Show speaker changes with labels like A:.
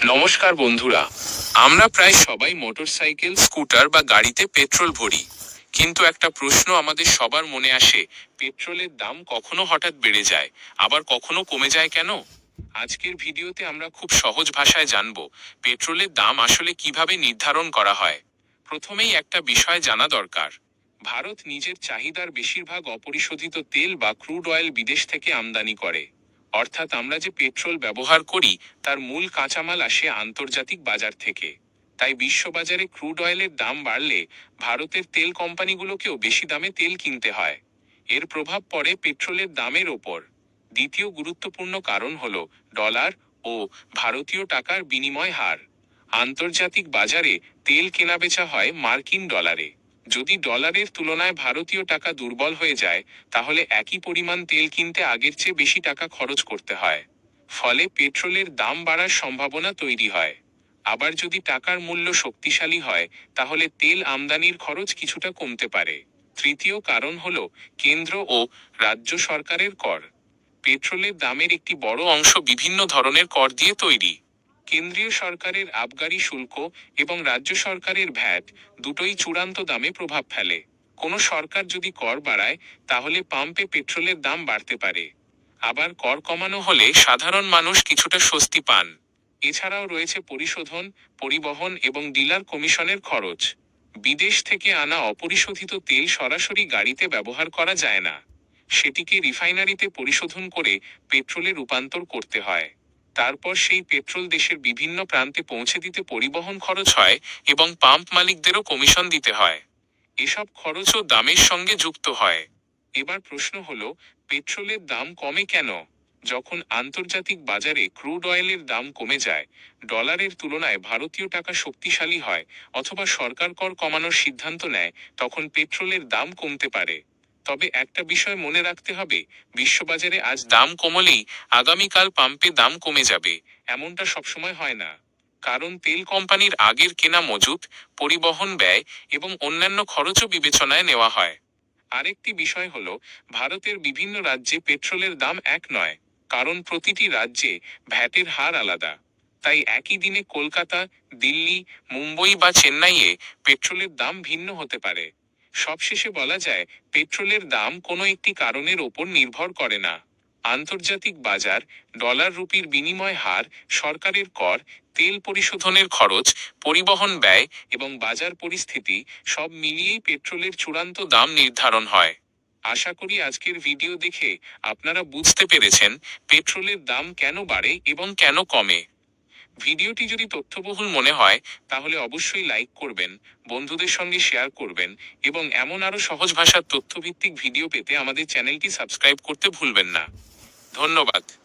A: নমস্কার বন্ধুরা। আমরা প্রায় সবাই মোটরসাইকেল, স্কুটার বা গাড়িতে পেট্রোল ভরি। কিন্তু একটা প্রশ্ন আমাদের সবার মনে আসে, পেট্রোলের দাম কখনো হঠাৎ বেড়ে যায়, আবার কখনো কমে যায় কেন? আজকের ভিডিওতে আমরা খুব সহজ ভাষায় জানব, পেট্রোলের দাম আসলে কিভাবে নির্ধারণ করা হয়। প্রথমেই একটা বিষয় জানা দরকার। ভারত নিজের চাহিদার বেশিরভাগ অপরিশোধিত তেল বা ক্রুড অয়েল বিদেশ থেকে আমদানি করে। অর্থাৎ আমরা যে পেট্রোল ব্যবহার করি তার মূল কাঁচামাল আসে আন্তর্জাতিক বাজার থেকে। তাই বিশ্ববাজারে ক্রুড অয়েলের দাম বাড়লে ভারতের তেল কোম্পানিগুলোকেও বেশি দামে তেল কিনতে হয়। এর প্রভাব পড়ে পেট্রোলের দামের ওপর। দ্বিতীয় গুরুত্বপূর্ণ কারণ হলো ডলার ও ভারতীয় টাকার বিনিময় হার। আন্তর্জাতিক বাজারে তেল কেনাবেচা হয় মার্কিন ডলারে। যদি ডলারের তুলনায় ভারতীয় টাকা দুর্বল হয়ে যায়, তাহলে একই পরিমাণ তেল কিনতে আগের চেয়ে বেশি টাকা খরচ করতে হয়। ফলে পেট্রোলের দাম বাড়ার সম্ভাবনা তৈরি হয়। আবার যদি টাকার মূল্য শক্তিশালী হয়, তাহলে তেল আমদানির খরচ কিছুটা কমতে পারে। তৃতীয় কারণ হলো কেন্দ্র ও রাজ্য সরকারের কর। পেট্রোলের দামের একটি বড় অংশ বিভিন্ন ধরনের কর দিয়ে তৈরি। কেন্দ্রীয় সরকারের আবগারি শুল্ক এবং রাজ্য সরকারের ভ্যাট দুটোই চূড়ান্ত দামে প্রভাব ফেলে। কোনো সরকার যদি কর বাড়ায়, তাহলে পাম্পে পেট্রোলের দাম বাড়তে পারে। আবার কর কমানো হলে সাধারণ মানুষ কিছুটা স্বস্তি পান। এছাড়াও রয়েছে পরিশোধন, পরিবহন এবং ডিলার কমিশনের খরচ। বিদেশ থেকে আনা অপরিশোধিত তেল সরাসরি গাড়িতে ব্যবহার করা যায় না। সেটিকে রিফাইনারিতে পরিশোধন করে পেট্রোলে রূপান্তর করতে হয়। তারপর সেই পেট্রোল দেশের বিভিন্ন প্রান্তে পৌঁছে দিতে পরিবহন খরচ হয় এবং পাম্প মালিকদেরও কমিশন দিতে হয়। এসব খরচও দামের সঙ্গে যুক্ত হয়। এবার প্রশ্ন হলো, পেট্রোলের দাম কমে কেন? যখন আন্তর্জাতিক বাজারে ক্রুড অয়েলের দাম কমে যায়, ডলারের তুলনায় ভারতীয় টাকা শক্তিশালী হয়, অথবা সরকার কর কমানোর সিদ্ধান্ত নেয়, তখন পেট্রোলের দাম কমতে পারে। তবে একটা বিষয় মনে রাখতে হবে, বিশ্ববাজারে আজ দাম কমলেই আগামীকাল পাম্পে দাম কমে যাবে, এমনটা সবসময় হয় না। কারণ তেল কোম্পানির আগের কেনা মজুত, পরিবহন ব্যয় এবং অন্যান্য খরচও বিবেচনায় নেওয়া হয়। আরেকটি বিষয় হলো, ভারতের বিভিন্ন রাজ্যে পেট্রোলের দাম এক নয়। কারণ প্রতিটি রাজ্যে ভ্যাটের হার আলাদা। তাই একই দিনে কলকাতা, দিল্লি, মুম্বই বা চেন্নাইয়ে পেট্রোলের দাম ভিন্ন হতে পারে। সবশেষে বলা যায়, পেট্রোলের দাম কোনো একটি কারণের ওপর নির্ভর করে না। আন্তর্জাতিক বাজার, ডলার রুপির বিনিময় হার, সরকারের কর, তেল পরিশোধনের খরচ, পরিবহন ব্যয় এবং বাজার পরিস্থিতি সব মিলিয়েই পেট্রোলের চূড়ান্ত দাম নির্ধারণ হয়। আশা করি আজকের ভিডিও দেখে আপনারা বুঝতে পেরেছেন পেট্রোলের দাম কেন বাড়ে এবং কেন কমে। ভিডিওটি যদি তথ্যবহুল মনে হয়, তাহলে অবশ্যই লাইক করবেন, বন্ধুদের সঙ্গে শেয়ার করবেন এবং এমন আরো সহজ ভাষার তথ্যভিত্তিক ভিডিও পেতে আমাদের চ্যানেলটি সাবস্ক্রাইব করতে ভুলবেন না। ধন্যবাদ।